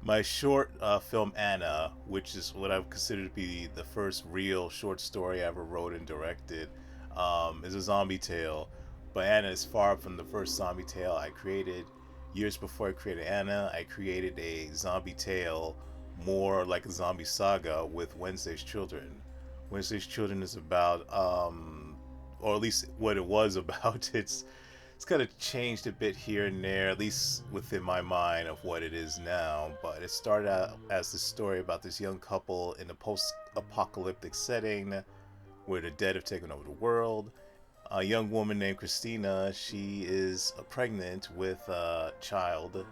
My short film Anna, which is what I would consider to be the first real short story I ever wrote and directed, is a zombie tale. But Anna is far from the first zombie tale I created. Years before I created Anna, I created a zombie tale more like a zombie saga with Wednesday's Children. Wednesday's Children is about, or at least what it was about. It's kind of changed a bit here and there, at least within my mind of what it is now. But it started out as this story about this young couple in a post-apocalyptic setting where the dead have taken over the world. A young woman named Christina, she is pregnant with a child.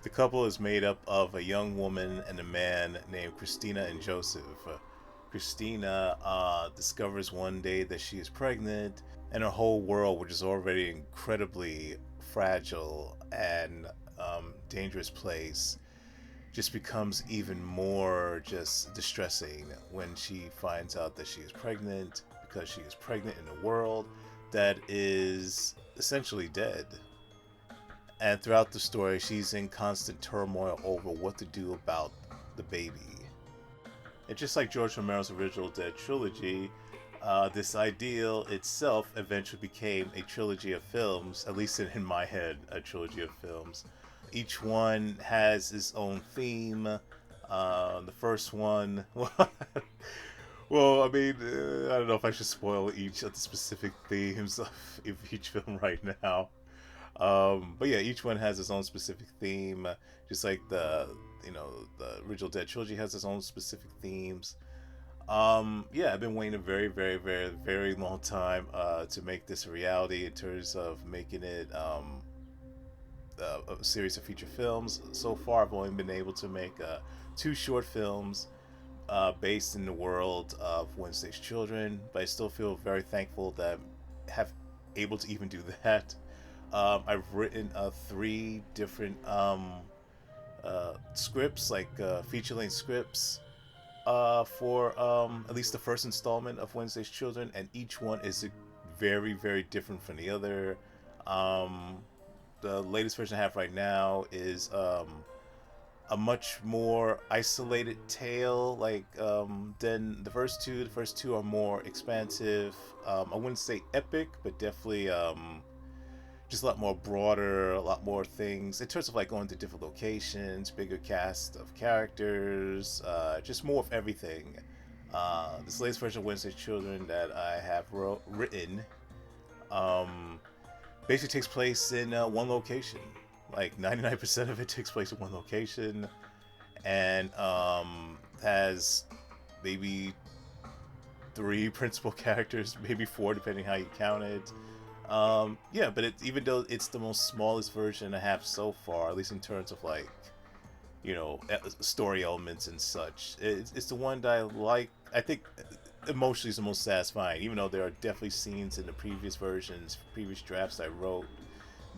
The couple is made up of a young woman and a man named Christina and Joseph. Christina discovers one day that she is pregnant, and her whole world, which is already an incredibly fragile and dangerous place, just becomes even more just distressing when she finds out that she is pregnant, because she is pregnant in a world that is essentially dead. And throughout the story, she's in constant turmoil over what to do about the baby. And just like George Romero's original Dead trilogy, this ideal itself eventually became a trilogy of films, at least in my head, a trilogy of films. Each one has its own theme. The first one, well, I mean, I don't know if I should spoil each of the specific themes of each film right now. But yeah, each one has its own specific theme, just like the original Dead trilogy has its own specific themes. Yeah, I've been waiting a very, very, very, very long time to make this a reality in terms of making it a series of feature films. So far, I've only been able to make two short films based in the world of Wednesday's Children, but I still feel very thankful that I have able to even do that. I've written three different scripts, like feature-length scripts, for at least the first installment of Wednesday's Children, and each one is very, very different from the other. Um, the latest version I have right now is a much more isolated tale, like than the first two. The first two are more expansive. I wouldn't say epic, but definitely just a lot more broader, a lot more things in terms of like going to different locations, bigger cast of characters, just more of everything. This latest version of Wednesday Children that I have written um, basically takes place in one location. Like 99% of it takes place in one location, and has maybe three principal characters, maybe four, depending how you count it. Yeah, but even though it's the most smallest version I have so far, at least in terms of like, story elements and such, it's the one that I like. I think emotionally is the most satisfying, even though there are definitely scenes in the previous versions, previous drafts I wrote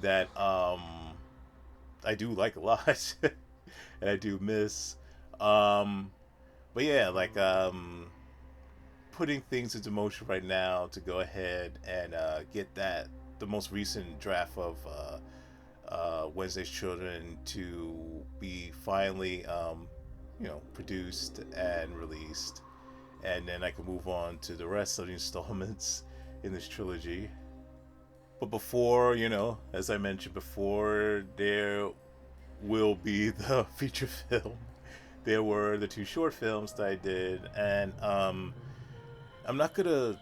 that I do like a lot and I do miss. Um, but yeah, like putting things into motion right now to go ahead and get that the most recent draft of Wednesday's Children to be finally produced and released, and then I can move on to the rest of the installments in this trilogy. But before, as I mentioned before, there will be the feature film. There were the two short films that I did, and I'm not gonna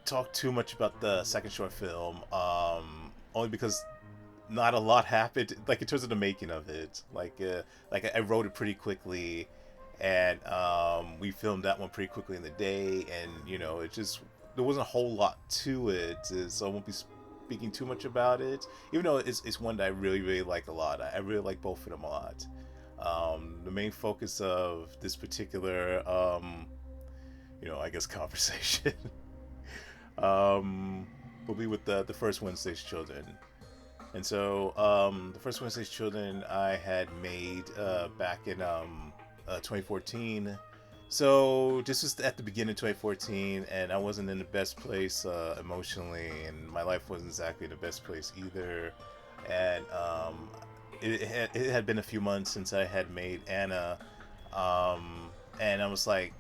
talk too much about the second short film, only because not a lot happened. Like in terms of the making of it, like I wrote it pretty quickly, and we filmed that one pretty quickly in the day, and it just there wasn't a whole lot to it, so I won't be speaking too much about it. Even though it's one that I really, really like a lot. I really like both of them a lot. The main focus of this particular I guess conversation um, will be with the first Wednesday's Children. And so the first Wednesday's Children I had made back in 2014. So this was at the beginning of 2014, and I wasn't in the best place emotionally, and my life wasn't exactly the best place either. And it had been a few months since I had made Anna, and I was like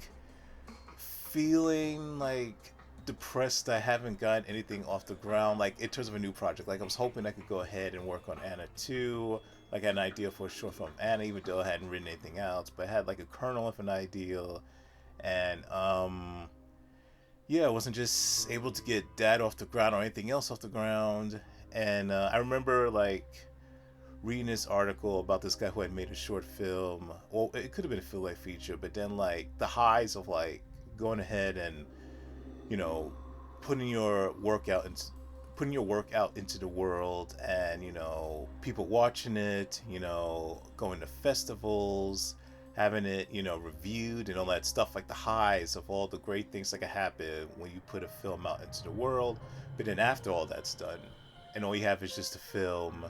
feeling like depressed. I haven't got anything off the ground, like in terms of a new project. Like I was hoping I could go ahead and work on Anna 2. Like I had an idea for a short film Anna, even though I hadn't written anything else, but I had like a kernel of an idea. And yeah, I wasn't just able to get that off the ground or anything else off the ground. And I remember like reading this article about this guy who had made a short film. Well, it could have been a full length feature, but then like the highs of like going ahead and you know putting your work out and putting your work out into the world, and people watching it, going to festivals, having it reviewed and all that stuff, like the highs of all the great things that can happen when you put a film out into the world. But then after all that's done, and all you have is just a film,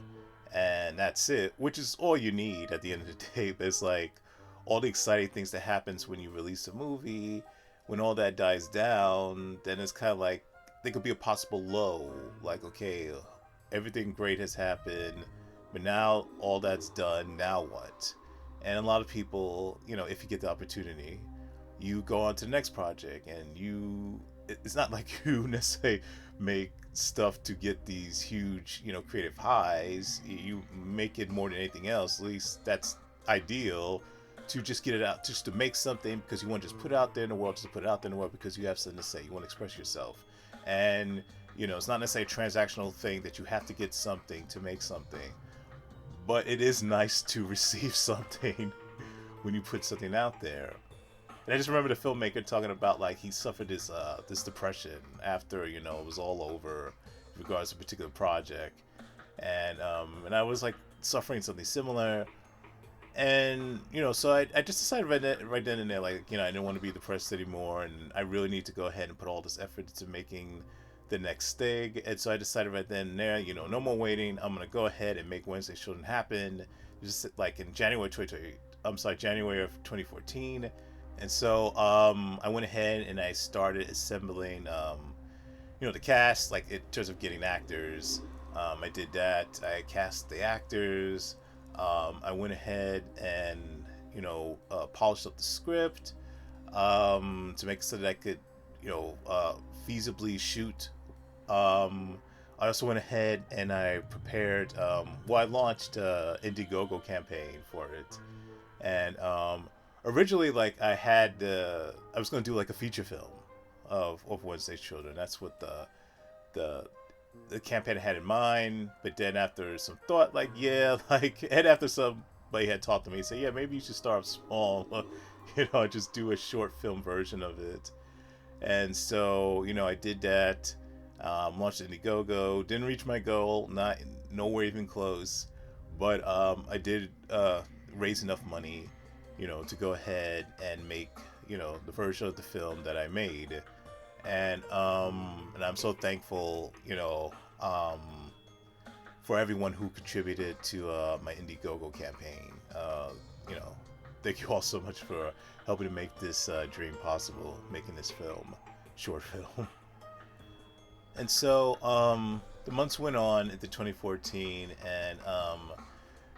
and that's it, which is all you need at the end of the day. But it's like all the exciting things that happens when you release a movie, when all that dies down, then it's kind of like there could be a possible low, like okay, everything great has happened, but now all that's done, now what? And a lot of people, if you get the opportunity, you go on to the next project, and it's not like you necessarily make stuff to get these huge, creative highs. You make it more than anything else. At least that's ideal, to just get it out, just to make something because you want to just put it out there in the world, just to put it out there in the world because you have something to say. You want to express yourself, and it's not necessarily a transactional thing that you have to get something to make something. But it is nice to receive something when you put something out there. And I just remember the filmmaker talking about like he suffered this depression after it was all over, in regards to a particular project, and I was like suffering something similar, and so I just decided right then and there, like I didn't want to be depressed anymore, and I really need to go ahead and put all this effort into making the next thing. And so I decided right then and there, no more waiting. I'm gonna go ahead and make Wednesday Shouldn't Happen, just like in January 2020. I'm sorry, January of 2014. And so I went ahead and I started assembling, the cast, like in terms of getting actors. I did that. I cast the actors. I went ahead and polished up the script, to make so that I could feasibly shoot. I also went ahead and I prepared. I launched a Indiegogo campaign for it, and originally, like I was going to do like a feature film of Wednesday's Children. That's what the the campaign I had in mind. But then after some thought, like yeah, like and after somebody had talked to me, say yeah, maybe you should start small, just do a short film version of it. And so I did that. Launched Indiegogo. Didn't reach my goal. Not nowhere even close. But I did raise enough money, to go ahead and make the version of the film that I made, and I'm so thankful, um, for everyone who contributed to my Indiegogo campaign. You know, Thank you all so much for helping to make this dream possible, making this short film. And so the months went on into 2014, and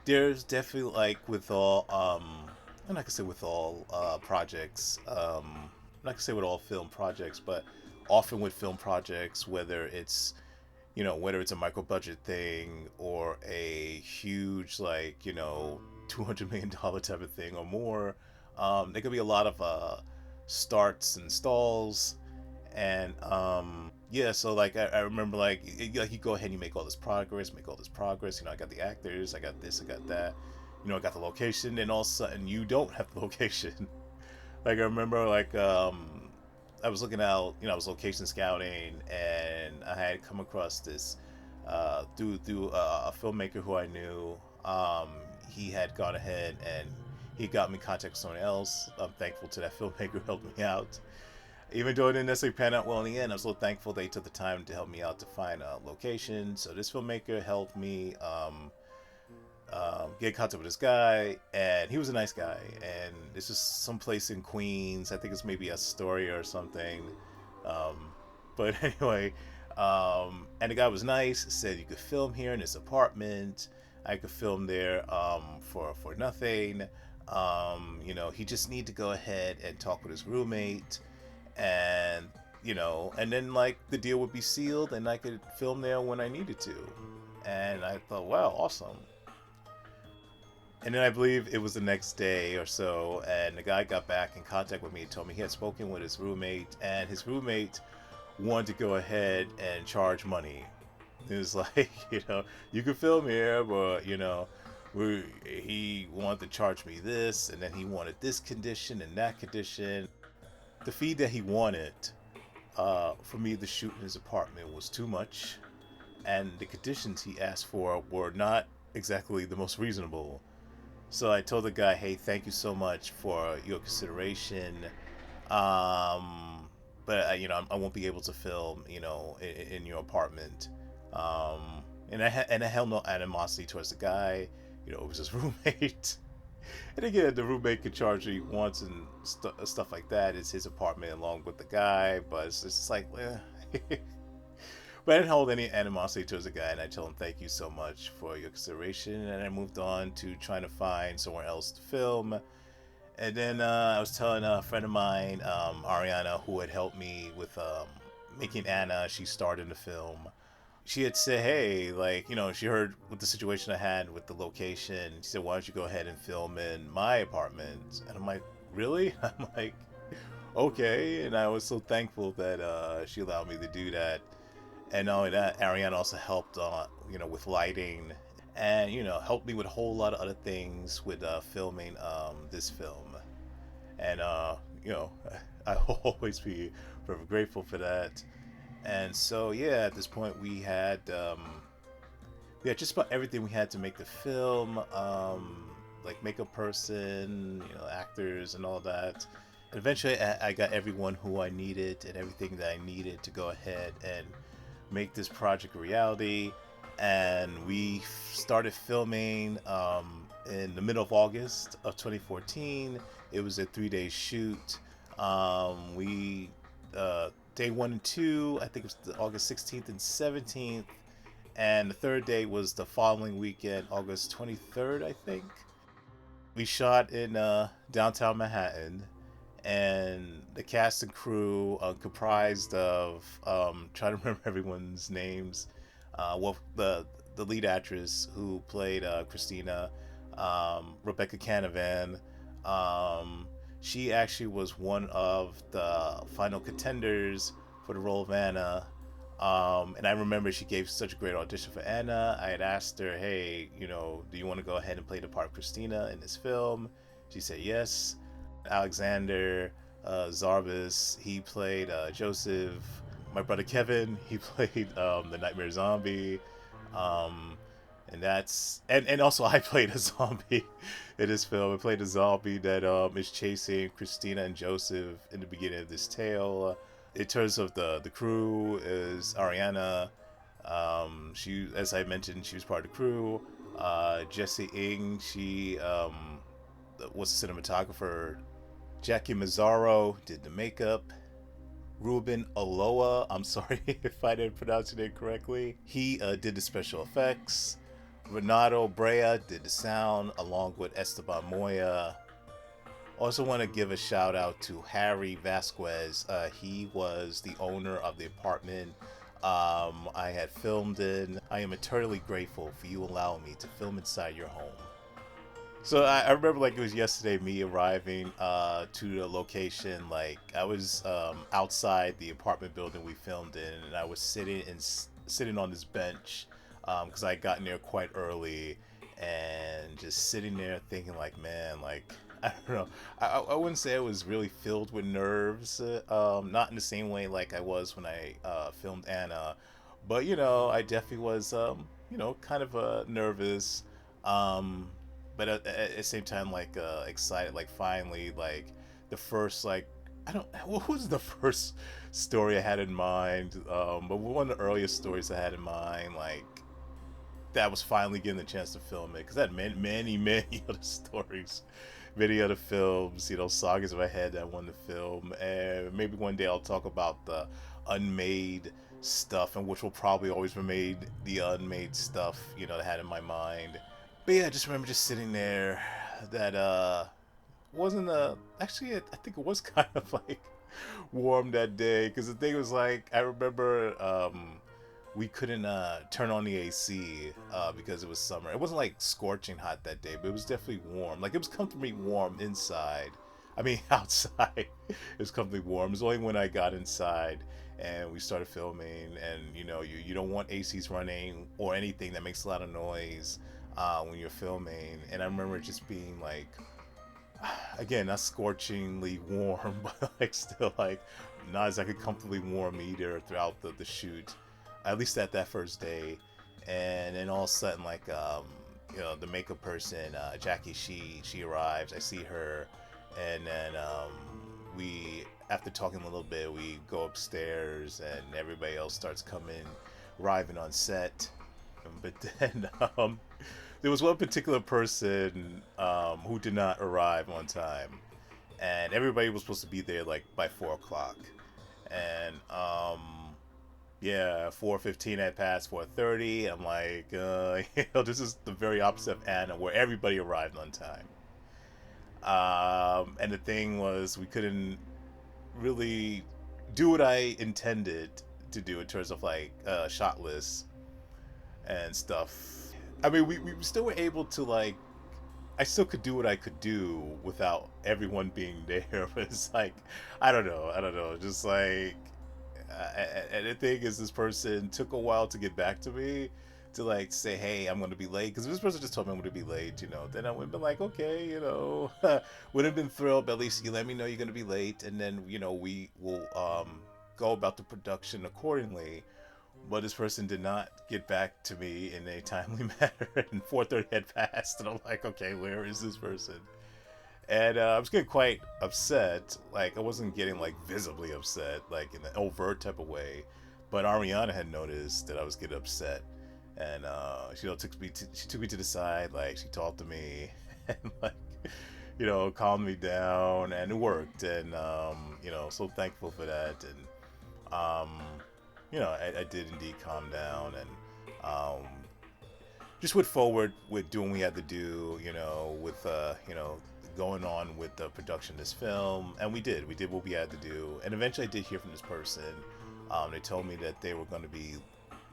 there's definitely like with all I'm not gonna say with all projects, I'm not gonna say with all film projects, but often with film projects, whether it's a micro budget thing or a huge $200 million type of thing or more, there could be a lot of starts and stalls, and yeah, so I remember you go ahead and you make all this progress, I got the actors, I got this, I got that, I got the location, and all of a sudden you don't have the location. I remember I was looking out, I was location scouting, and I had come across this through a filmmaker who I knew. He had gone ahead and he got me in contact with someone else. I'm thankful to that filmmaker who helped me out. Even though it didn't necessarily pan out well in the end, I'm so thankful they took the time to help me out to find a location. So this filmmaker helped me get in contact with this guy, and he was a nice guy. And it's just someplace in Queens. I think it's maybe Astoria or something. Um, but anyway, and the guy was nice. Said you could film here in this apartment. I could film there for nothing. He just need to go ahead and talk with his roommate, and and then like the deal would be sealed, and I could film there when I needed to. And I thought, wow, awesome. And then I believe it was the next day or so, and the guy got back in contact with me and told me he had spoken with his roommate, and his roommate wanted to go ahead and charge money. It was like, you could film here, but he wanted to charge me this, and then he wanted this condition and that condition. The fee that he wanted for me to shoot in his apartment was too much, and the conditions he asked for were not exactly the most reasonable. So I told the guy, "Hey, thank you so much for your consideration, but I won't be able to film, in your apartment." And I held no animosity towards the guy. It was his roommate. And again, the roommate could charge what he wants and stuff like that. It's his apartment along with the guy, but it's just like, But I didn't hold any animosity towards the guy, and I told him thank you so much for your consideration, and I moved on to trying to find somewhere else to film. And then I was telling a friend of mine, Ariana, who had helped me with making Anna. She starred in the film. She had said, hey, like, she heard what the situation I had with the location. She said, why don't you go ahead and film in my apartment? And I'm like, really? I'm like, okay. And I was so thankful that she allowed me to do that. And not only that, Ariana also helped on, with lighting, and helped me with a whole lot of other things with filming this film. And I'll always be forever grateful for that. And so yeah, at this point we had just about everything we had to make the film, like makeup person, actors and all that. And eventually I got everyone who I needed and everything that I needed to go ahead and make this project a reality. And we started filming in the middle of August of 2014. It was a 3-day shoot. We day 1 and 2, I think it was August 16th and 17th, and the third day was the following weekend, August 23rd, I think. We shot in downtown Manhattan, and the cast and crew comprised of trying to remember everyone's names. The lead actress who played Christina, Rebecca Canavan. She actually was one of the final contenders for the role of Anna. And I remember she gave such a great audition for Anna. I had asked her, hey, do you want to go ahead and play the part of Christina in this film? She said yes. Alexander Zarbis, he played Joseph. My brother Kevin, he played the Nightmare Zombie. And also I played a zombie in this film. I played a zombie that is chasing Christina and Joseph in the beginning of this tale. In terms of the crew is Ariana. She, as I mentioned, she was part of the crew. Jessie Ng, she was a cinematographer. Jackie Mazzaro did the makeup. Ruben Aloa, I'm sorry if I didn't pronounce your name correctly. He did the special effects. Renato Brea did the sound along with Esteban Moya. Also want to give a shout out to Harry Vasquez. He was the owner of the apartment I had filmed in. I am eternally grateful for you allowing me to film inside your home. So I remember like it was yesterday, me arriving to the location. Like I was outside the apartment building we filmed in, and I was sitting on this bench because I had gotten there quite early, and just sitting there thinking like, man, like I don't know, I wouldn't say I was really filled with nerves, not in the same way like I was when I filmed Anna, but I definitely was kind of nervous. But at the same time, like excited, like finally, like the first, like I don't, what was the first story I had in mind? But one of the earliest stories I had in mind, like that was finally getting the chance to film it, because I had many other stories, many other films, sagas in my head that I wanted to film, and maybe one day I'll talk about the unmade stuff, and which will probably always remain the unmade stuff, that I had in my mind. But yeah, I just remember just sitting there. That wasn't actually I think it was kind of like warm that day because the thing was like I remember we couldn't turn on the AC because it was summer. It wasn't like scorching hot that day, but it was definitely warm. Like it was comfortably warm inside. I mean outside, it was comfortably warm. It was only when I got inside and we started filming, and you don't want ACs running or anything that makes a lot of noise when you're filming. And I remember just being like, again, not scorchingly warm, but like still like not exactly comfortably warm either throughout the shoot, at least at that first day. And then all of a sudden, like the makeup person, Jackie, she arrives. I see her, and then we, after talking a little bit, we go upstairs, and everybody else starts coming, arriving on set. But then there was one particular person who did not arrive on time, and everybody was supposed to be there like by 4 o'clock, and yeah, 4:15 had passed, 4:30. I'm like, this is the very opposite of Anna, where everybody arrived on time. And the thing was, we couldn't really do what I intended to do in terms of like shot lists and stuff. I mean, we still were able to like. I still could do what I could do without everyone being there. But it's like, I don't know. Just like, and the thing is, this person took a while to get back to me, to like say, hey, I'm going to be late. Because this person just told me I'm going to be late, Then I would have been like, okay, would have been thrilled. But at least you let me know you're going to be late, and then we will go about the production accordingly. But this person did not get back to me in a timely manner, and 4:30 had passed, and I'm like, okay, where is this person? And I was getting quite upset. Like I wasn't getting like visibly upset, like in an overt type of way, but Ariana had noticed that I was getting upset, and she took me to the side, like she talked to me, and like calmed me down, and it worked, and so thankful for that, and I did indeed calm down, and just went forward with doing what we had to do, with going on with the production of this film, and we did what we had to do, and eventually I did hear from this person. They told me that they were going to be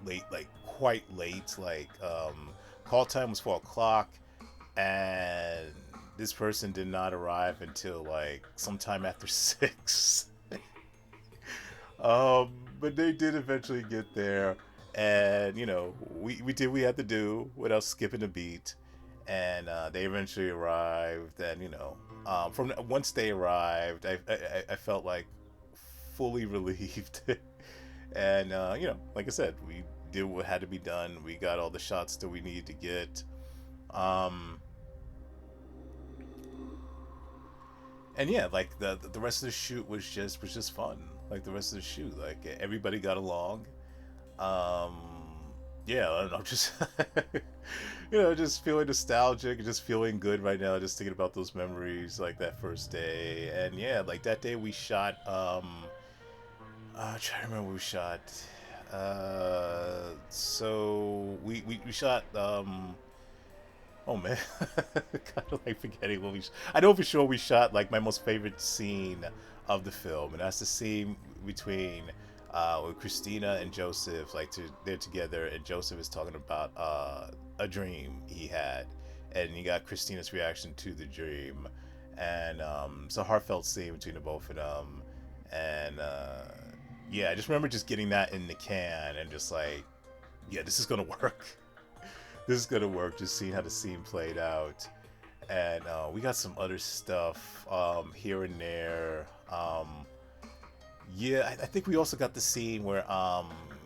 late, like quite late, like call time was 4 o'clock, and this person did not arrive until like sometime after 6. But they did eventually get there, and we did what we had to do without skipping a beat, and they eventually arrived, and from once they arrived, I felt like fully relieved, and like I said, we did what had to be done. We got all the shots that we needed to get. Um, and yeah, like the rest of the shoot was just fun. Like the rest of the shoot, like everybody got along. Um, yeah, I don't know, just just feeling nostalgic, just feeling good right now, just thinking about those memories, like that first day, and yeah, like that day we shot. I'm trying to remember what we shot. So we shot. Oh man, kind of like forgetting what we. I know for sure we shot like my most favorite scene of the film, and that's the scene between with Christina and Joseph. Like they're together, and Joseph is talking about a dream he had, and you got Christina's reaction to the dream, and it's a heartfelt scene between the both of them, and yeah, I just remember just getting that in the can and just like, yeah, this is gonna work. This is gonna work. Just seeing how the scene played out, and we got some other stuff here and there. Yeah, I think we also got the scene where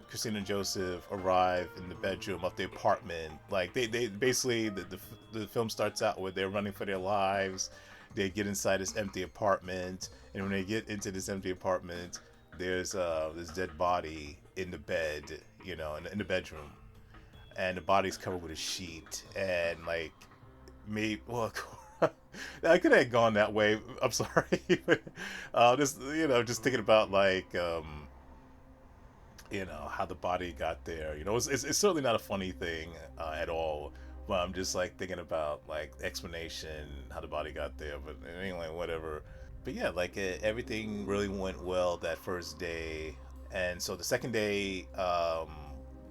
Christina and Joseph arrive in the bedroom of the apartment. Like they basically the film starts out with they're running for their lives. They get inside this empty apartment, and when they get into this empty apartment, there's this dead body in the bed, in the bedroom, and the body's covered with a sheet, and like me, well, I could have gone that way. I'm sorry, but just just thinking about like how the body got there. It's certainly not a funny thing at all But I'm just like thinking about like explanation, how the body got there. But anyway, whatever. But yeah, like everything really went well that first day. And so the second day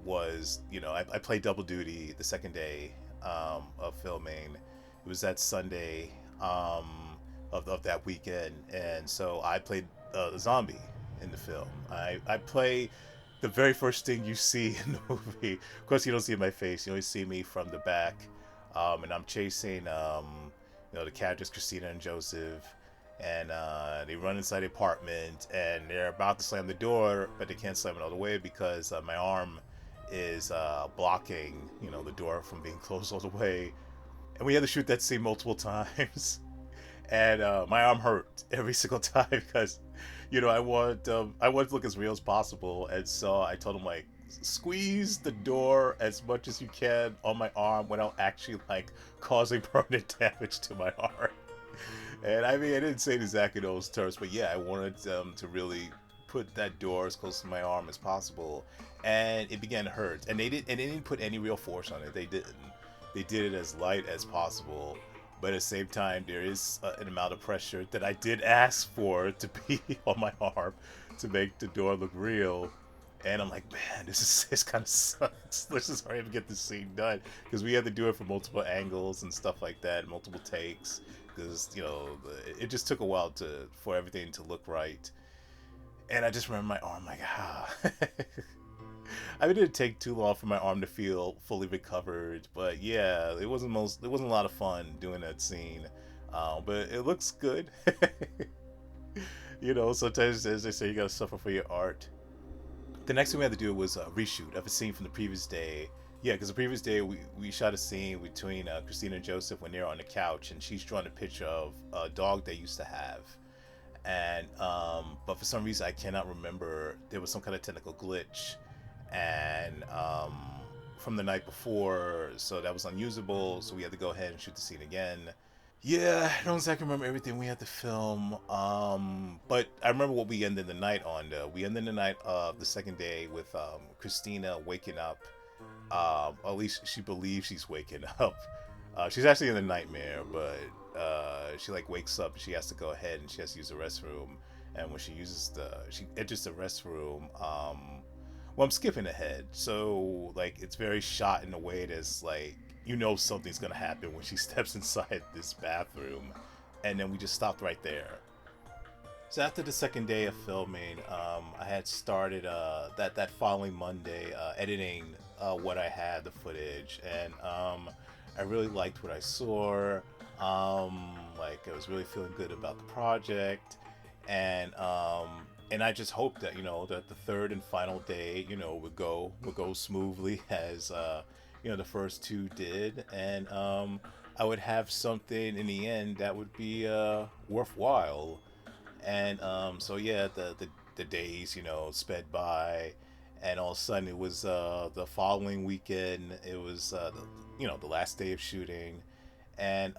was, I played double duty the second day of filming. It was that Sunday of that weekend. And so I played the zombie in the film. I play the very first thing you see in the movie. Of course, you don't see my face. You only see me from the back. And I'm chasing, the characters Christina and Joseph, and they run inside the apartment, and they're about to slam the door, but they can't slam it all the way because my arm is blocking, the door from being closed all the way. And we had to shoot that scene multiple times, and my arm hurt every single time because, I want to look as real as possible, and so I told him like, squeeze the door as much as you can on my arm without actually like causing permanent damage to my arm. And I mean, I didn't say it exactly those terms, but yeah, I wanted them to really put that door as close to my arm as possible, and it began to hurt. And they didn't put any real force on it. They didn't. They did it as light as possible, but at the same time, there is an amount of pressure that I did ask for to be on my arm to make the door look real. And I'm like, man, this kind of sucks. Let's just hurry up and get this scene done because we had to do it from multiple angles and stuff like that, multiple takes. Because it just took a while for everything to look right. And I just remember my arm like, ah. I mean, it didn't take too long for my arm to feel fully recovered, but yeah, it wasn't a lot of fun doing that scene. But it looks good. Sometimes as they say, you gotta suffer for your art. The next thing we had to do was a reshoot of a scene from the previous day. Yeah, because the previous day we shot a scene between Christina and Joseph when they're on the couch, and she's drawing a picture of a dog they used to have. And but for some reason I cannot remember. There was some kind of technical glitch, and from the night before, so that was unusable. So we had to go ahead and shoot the scene again. Yeah, I don't exactly remember everything we had to film, but I remember what we ended the night on. Though we ended the night of the second day with Christina waking up. Or at least she believes she's waking up. She's actually in a nightmare, but she like wakes up and she has to go ahead and she has to use the restroom. And when she enters the restroom. Well, I'm skipping ahead, so like it's very shot in a way that's like something's gonna happen when she steps inside this bathroom, and then we just stopped right there. So after the second day of filming, I had started that following Monday editing what I had, the footage, and I really liked what I saw. Like I was really feeling good about the project, and I just hoped that that the third and final day would go smoothly as the first two did, and I would have something in the end that would be worthwhile. And so yeah, the days sped by, and all of a sudden it was the following weekend. It was the last day of shooting, and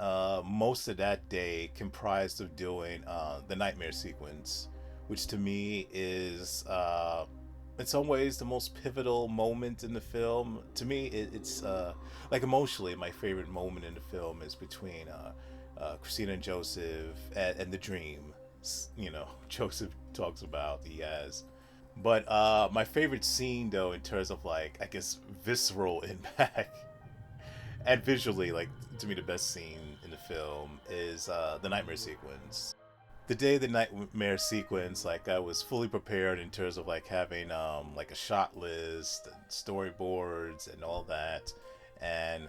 most of that day comprised of doing the nightmare sequence, which to me is in some ways the most pivotal moment in the film. To me, it's like emotionally my favorite moment in the film is between Christina and Joseph and the dream. Joseph talks about he has. But my favorite scene, though, in terms of like I guess visceral impact and visually, like to me the best scene in the film is the nightmare sequence. The day of the nightmare sequence, like I was fully prepared in terms of like having like a shot list and storyboards and all that, and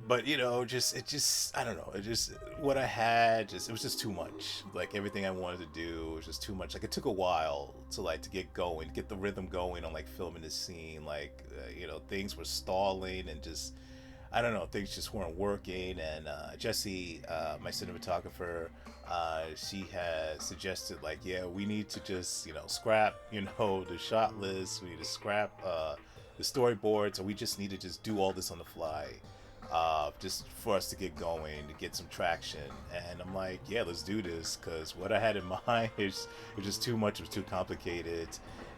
but just I don't know, it just what I had, just it was just too much. Like everything I wanted to do was just too much. Like it took a while to get going, get the rhythm going on like filming this scene. Like things were stalling and just I don't know, things just weren't working. And Jessie, my cinematographer, she has suggested like, yeah, we need to just scrap the shot list. We need to scrap the storyboards, and we just need to just do all this on the fly, just for us to get going, to get some traction. And I'm like, yeah, let's do this, because what I had in mind is just too much. It was too complicated,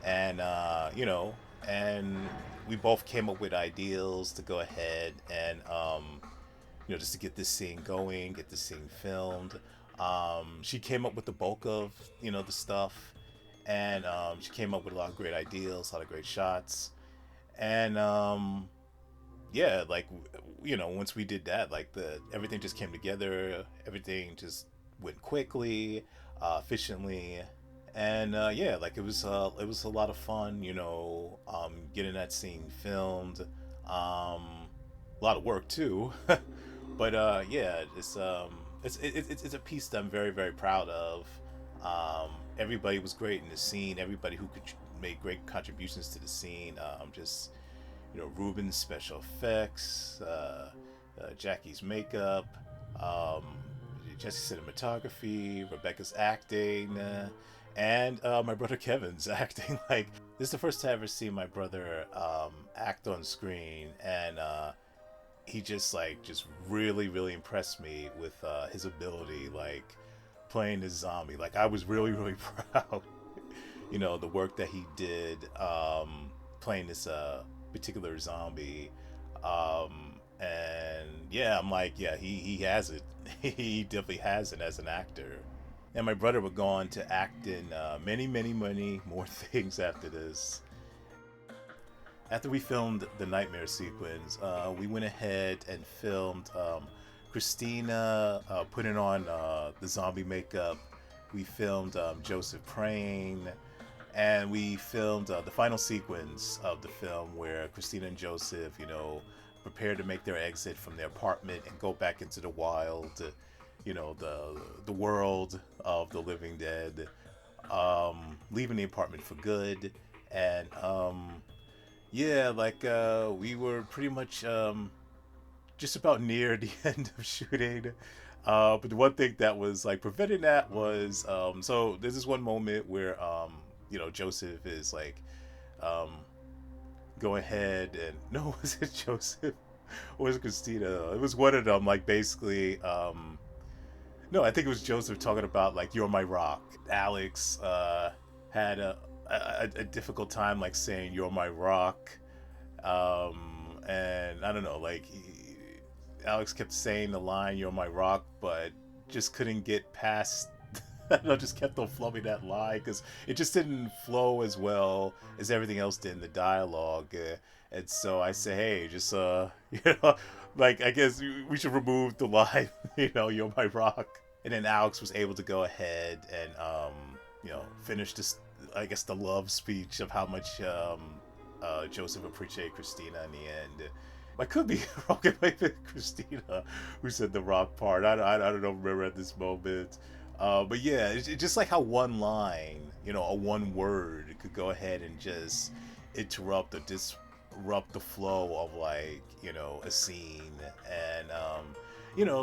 and and we both came up with ideals to go ahead and just to get this scene going, get this scene filmed. She came up with the bulk of the stuff, and she came up with a lot of great ideas, a lot of great shots, and yeah, like once we did that, like the everything just came together, everything just went quickly, efficiently, and yeah, like it was a lot of fun, getting that scene filmed. A lot of work too, but yeah, it's a piece that I'm very very proud of. Everybody was great in the scene. Everybody who could make great contributions to the scene. Just Ruben's special effects, Jackie's makeup, um, Jesse's cinematography, Rebecca's acting, and my brother Kevin's acting. Like, this is the first time I've ever seen my brother act on screen, and he just really really impressed me with his ability, like playing this zombie. Like, I was really really proud, the work that he did, playing this particular zombie. And yeah, I'm like, yeah, he has it. He definitely has it as an actor. And my brother would go on to act in many, many, many more things after this. After we filmed the nightmare sequence, we went ahead and filmed Christina putting on the zombie makeup. We filmed Joseph praying, and we filmed the final sequence of the film where Christina and Joseph, prepare to make their exit from their apartment and go back into the wild, the world of the living dead, leaving the apartment for good. And yeah, like we were pretty much just about near the end of shooting. But the one thing that was like preventing that was so there's this one moment where Joseph is like um, go ahead and no, was it Joseph or was it Christina? It was one of them. Like, basically, no, I think it was Joseph talking about like "You're my rock." Alex had a difficult time like saying "You're my rock," and I don't know, like Alex kept saying the line "You're my rock," but just couldn't get past. I don't know, just kept on flubbing that line because it just didn't flow as well as everything else did in the dialogue. And so I say, hey, just like, I guess we should remove the line, "You're my rock." And then Alex was able to go ahead and finish this, I guess, the love speech of how much Joseph appreciated Christina in the end. I could be wrong. It might have been Christina who said the rock part. I don't know, remember at this moment. But yeah, it's just like how one line, a one word could go ahead and just interrupt or disrupt the flow of, like, a scene. And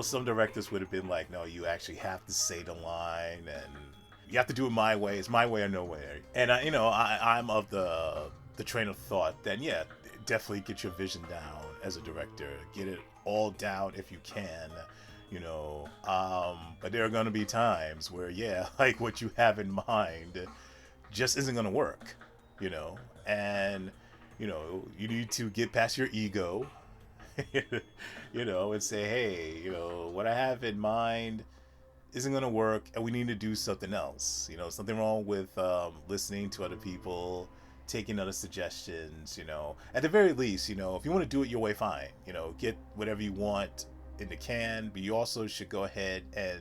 some directors would have been like, no, you actually have to say the line, and you have to do it my way. It's my way or no way. And I'm of the train of thought that, yeah, definitely get your vision down as a director. Get it all down if you can. But there are going to be times where, yeah, like what you have in mind just isn't going to work, and you need to get past your ego, and say, hey, what I have in mind isn't going to work, and we need to do something else. Something wrong with listening to other people, taking other suggestions. At the very least, if you want to do it your way, fine. Get whatever you want in the can, but you also should go ahead and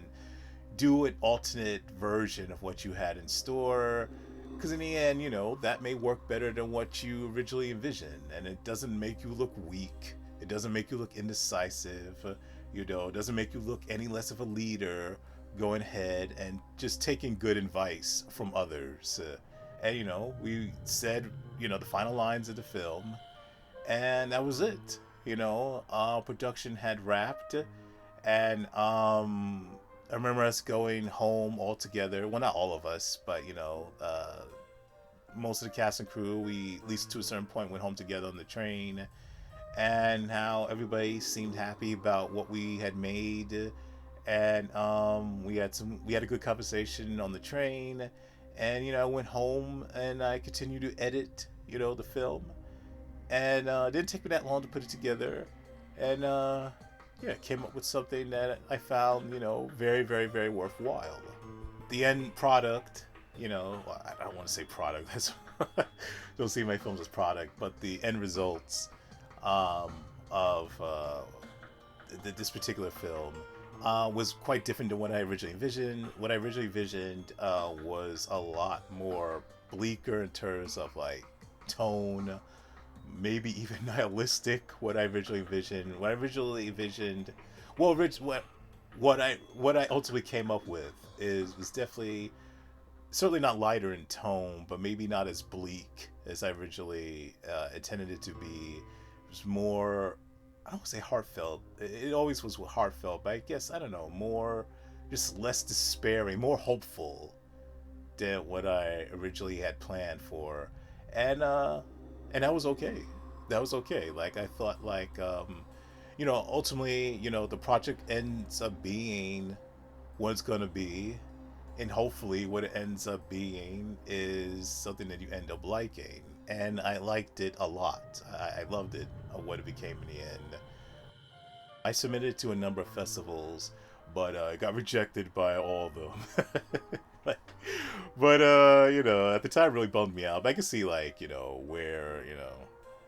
do an alternate version of what you had in store, because in the end, that may work better than what you originally envisioned, and it doesn't make you look weak. It doesn't make you look indecisive. It doesn't make you look any less of a leader going ahead and just taking good advice from others. And we said the final lines of the film, and that was it. Production had wrapped, and I remember us going home all together. Well, not all of us, but most of the cast and crew. We, at least to a certain point, went home together on the train, and how everybody seemed happy about what we had made, and we had a good conversation on the train, and I went home and I continued to edit the film. And it didn't take me that long to put it together. And yeah, came up with something that I found, very, very, very worthwhile. The end product, well, I don't want to say product. That's don't see my films as product, but the end results um, of this particular film was quite different than what I originally envisioned. What I originally envisioned was a lot more bleaker in terms of like tone, maybe even nihilistic. What I originally envisioned, well, what I ultimately came up with is was definitely certainly not lighter in tone, but maybe not as bleak as I originally intended it to be. It was more, I don't want to say heartfelt. It always was heartfelt, but I guess, I don't know, more, just less despairing, more hopeful than what I originally had planned for. And that was okay. That was okay. Like, I thought, like, ultimately, the project ends up being what it's going to be, and hopefully what it ends up being is something that you end up liking. And I liked it a lot. I loved it, what it became in the end. I submitted it to a number of festivals, but it got rejected by all of them. Like, but at the time, it really bummed me out. But I can see, like, where,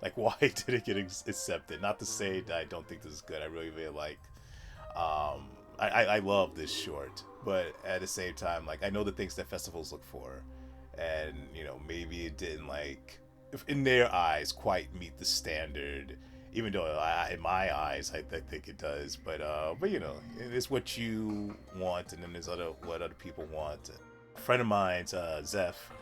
like, why did it get accepted? Not to say that I don't think this is good. I really, really like. I love this short, but at the same time, like, I know the things that festivals look for, and maybe it didn't, like, if in their eyes, quite meet the standard. Even though in my eyes, I think it does, but it's what you want, and then there's what other people want. A friend of mine's Zeph,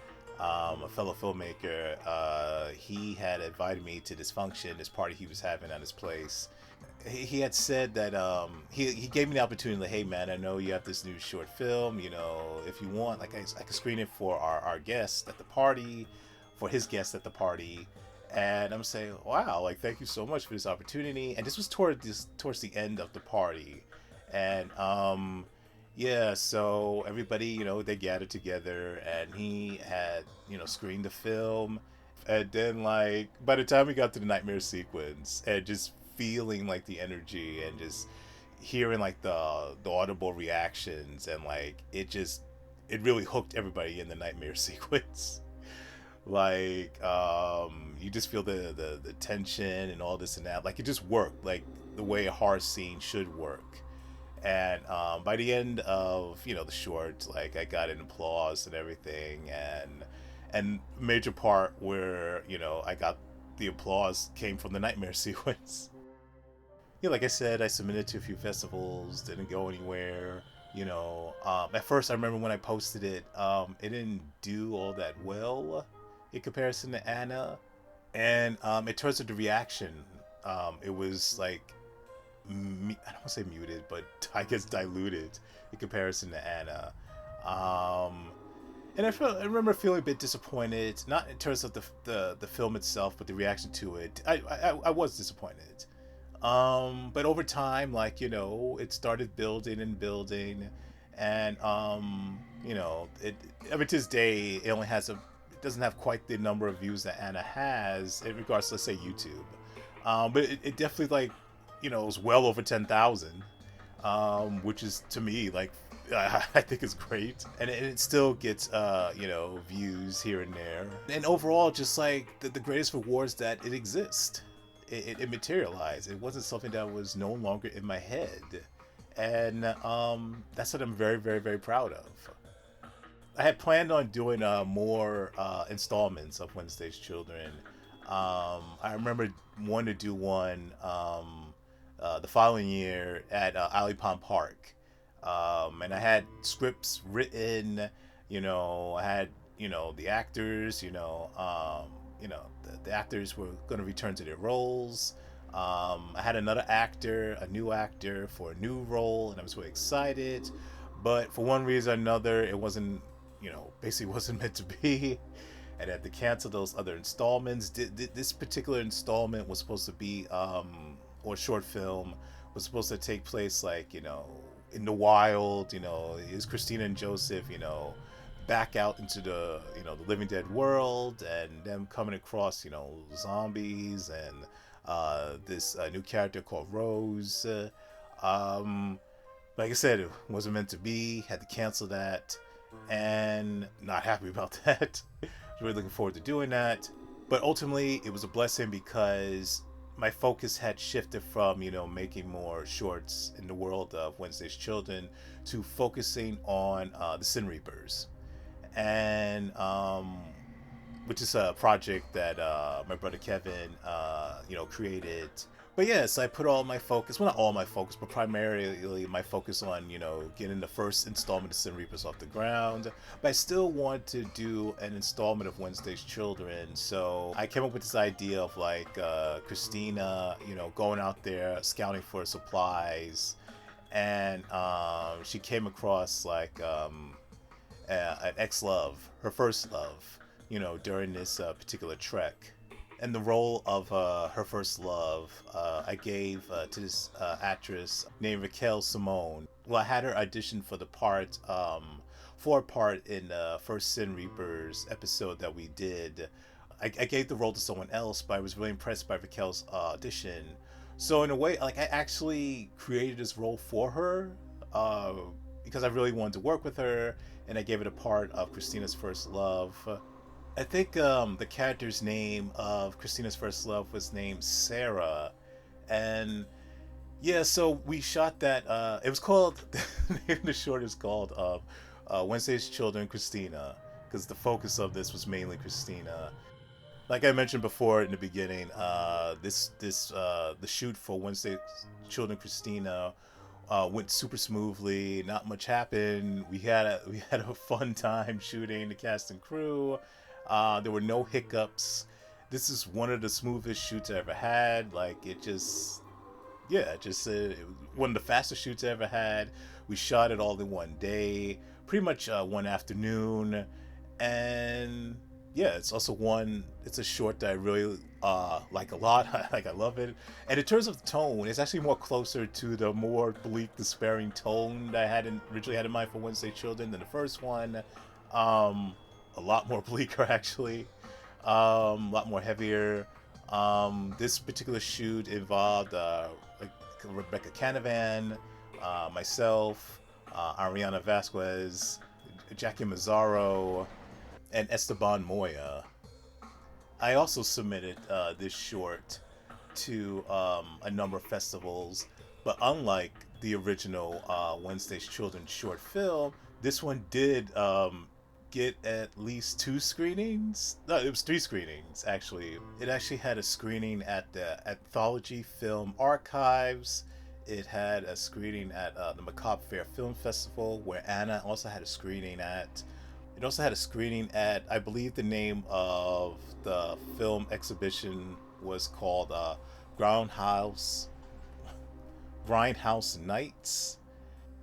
a fellow filmmaker, he had invited me to this function, this party he was having at his place. He had said that he gave me the opportunity, like, hey man, I know you have this new short film, if you want, like, I could screen it for our guest at the party, for his guest at the party. And I'm saying, wow, like, thank you so much for this opportunity. And this was towards the end of the party. And yeah, so everybody, they gathered together, and he had, screened the film. And then, like, by the time we got to the nightmare sequence, and just feeling like the energy, and just hearing like the audible reactions, and like it really hooked everybody in the nightmare sequence. Like, you just feel the tension and all this and that. Like, it just worked like the way a horror scene should work. And by the end of the short, like, I got an applause and everything, and major part where I got the applause came from the nightmare sequence. Yeah, like I said, I submitted to a few festivals, didn't go anywhere. At first, I remember when I posted it, it didn't do all that well in comparison to Anna, and in terms of the reaction, it was like, I don't want to say muted, but I guess diluted in comparison to Anna. Um, and I remember feeling a bit disappointed, not in terms of the film itself, but the reaction to it. I was disappointed. But over time, like, it started building and building, and it, I mean, to this day, it doesn't have quite the number of views that Anna has in regards to, let's say, YouTube. But it definitely, like, it was well over 10,000, which is, to me, like, I think it's great, and it still gets views here and there, and overall, just like the greatest rewards that it exists. It materialized. It wasn't something that was no longer in my head, and that's what I'm very, very, very proud of. I had planned on doing more installments of Wednesday's Children. I remember wanting to do one the following year at Alley Pond Park, and I had scripts written. I had the actors. The actors were going to return to their roles. I had another actor, a new actor for a new role, and I was really excited. But for one reason or another, it wasn't, basically wasn't meant to be. And I had to cancel those other installments. This particular installment was supposed to be, or short film, was supposed to take place, like, in the wild. Is Christina and Joseph, back out into the the living dead world, and them coming across zombies and this new character called Rose. Um, like I said, it wasn't meant to be. Had to cancel that, and not happy about that. Really looking forward to doing that, but ultimately it was a blessing because my focus had shifted from making more shorts in the world of Wednesday's Children to focusing on the Sin Reapers, and which is a project that my brother Kevin created. But yes, I put all my focus, well, not all my focus, but primarily my focus on getting the first installment of Sin Reapers off the ground. But I still want to do an installment of Wednesday's Children, so I came up with this idea of like Christina going out there scouting for supplies, and she came across like an ex-love, her first love, during this particular trek. And the role of her first love, I gave to this actress named Raquel Simone. Well, I had her audition for the part, for a part in the first Sin Reapers episode that we did. I gave the role to someone else, but I was really impressed by Raquel's audition. So in a way, like, I actually created this role for her, because I really wanted to work with her, and I gave it a part of Christina's first love. I think the character's name of Christina's first love was named Sarah, and yeah, so we shot that. It was called the name of the short is called Wednesday's Children Christina, because the focus of this was mainly Christina. Like I mentioned before in the beginning, the shoot for Wednesday's Children Christina went super smoothly. Not much happened. We had a fun time shooting, the cast and crew. There were no hiccups. This is one of the smoothest shoots I ever had. Like, it just, yeah, just one of the fastest shoots I ever had. We shot it all in one day, pretty much one afternoon, and yeah, it's also one. It's a short that I really like a lot. Like, I love it. And in terms of the tone, it's actually more closer to the more bleak, despairing tone that I originally had in mind for Wednesday Children than the first one. A lot more bleaker, actually. A lot more heavier. This particular shoot involved like Rebecca Canavan, myself, Ariana Vasquez, Jackie Mazzaro, and Esteban Moya. I also submitted this short to a number of festivals, but unlike the original Wednesday's Children short film, this one did get at least two screenings. No, it was three screenings, actually. It actually had a screening at the Anthology Film Archives. It had a screening at the Macabre Fair Film Festival, where Anna also had a screening at. It also had a screening at, I believe the name of the film exhibition was called Grindhouse Nights.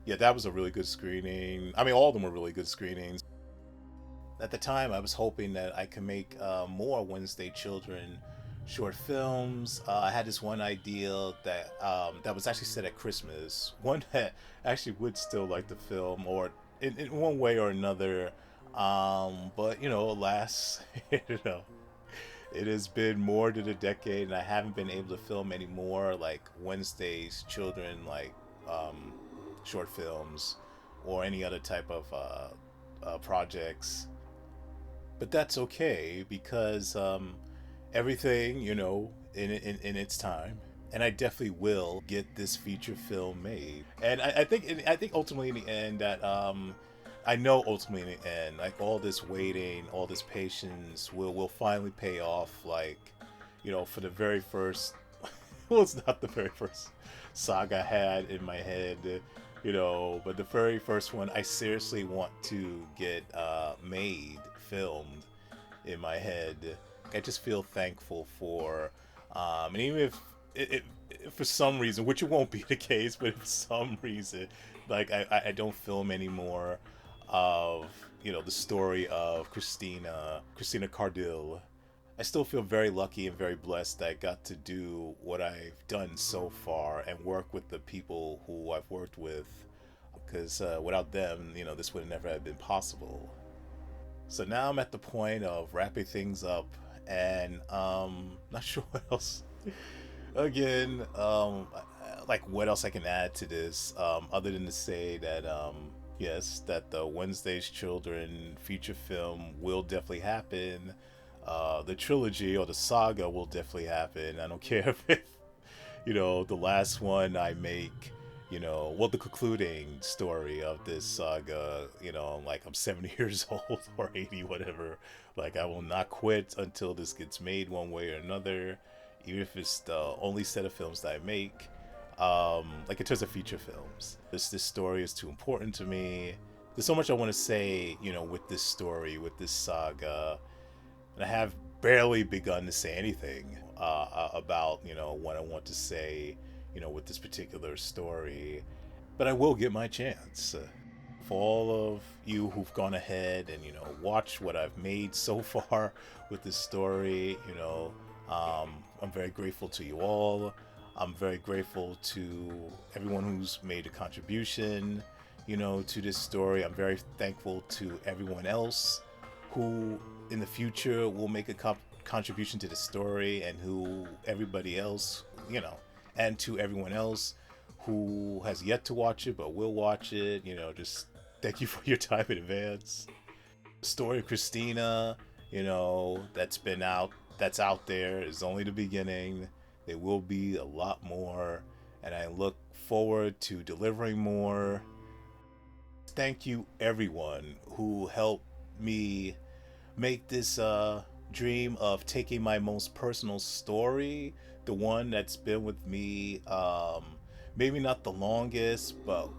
Yeah, that was a really good screening. I mean, all of them were really good screenings. At the time, I was hoping that I could make more Wednesday Children short films. I had this one idea that was actually set at Christmas. One that actually would still like the film, or in one way or another. But alas, it has been more than a decade, and I haven't been able to film any more like Wednesday's Children, like short films, or any other type of projects. But that's okay, because everything in its time, and I definitely will get this feature film made. And I think ultimately in the end that I know ultimately in the end, like, all this waiting, all this patience will finally pay off. Like, for the very first, well, it's not the very first saga I had in my head, but the very first one I seriously want to get made, filmed in my head. I just feel thankful for, and even if if for some reason, which it won't be the case, but if for some reason, like, I don't film anymore of the story of Christina Cardille, I still feel very lucky and very blessed that I got to do what I've done so far and work with the people who I've worked with, because without them, this would have never have been possible. So now I'm at the point of wrapping things up, and not sure what else. Again, like what else I can add to this, other than to say that yes, that the Wednesday's Children feature film will definitely happen. The trilogy or the saga will definitely happen. I don't care if it, the last one I make, well, the concluding story of this saga, like I'm 70 years old or 80, whatever. Like, I will not quit until this gets made one way or another, even if it's the only set of films that I make. Like, in terms of feature films, this story is too important to me. There's so much I want to say, with this story, with this saga, and I have barely begun to say anything about what I want to say, with this particular story. But I will get my chance. For all of you who've gone ahead and watched what I've made so far with this story, I'm very grateful to you all. I'm very grateful to everyone who's made a contribution, to this story. I'm very thankful to everyone else who in the future will make a contribution to the story, and who everybody else, and to everyone else who has yet to watch it but will watch it, just thank you for your time in advance. The story of Christina, that's out there, is only the beginning. There will be a lot more, and I look forward to delivering more. Thank you, everyone who helped me make this dream of taking my most personal story, the one that's been with me, maybe not the longest, but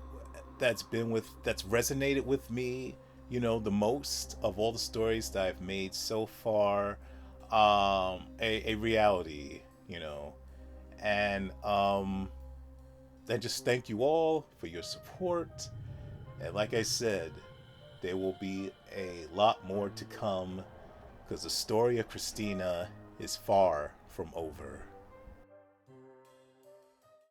that's resonated with me, the most of all the stories that I've made so far, a reality, and I just thank you all for your support. And like I said, there will be a lot more to come, because the story of Christina is far from over.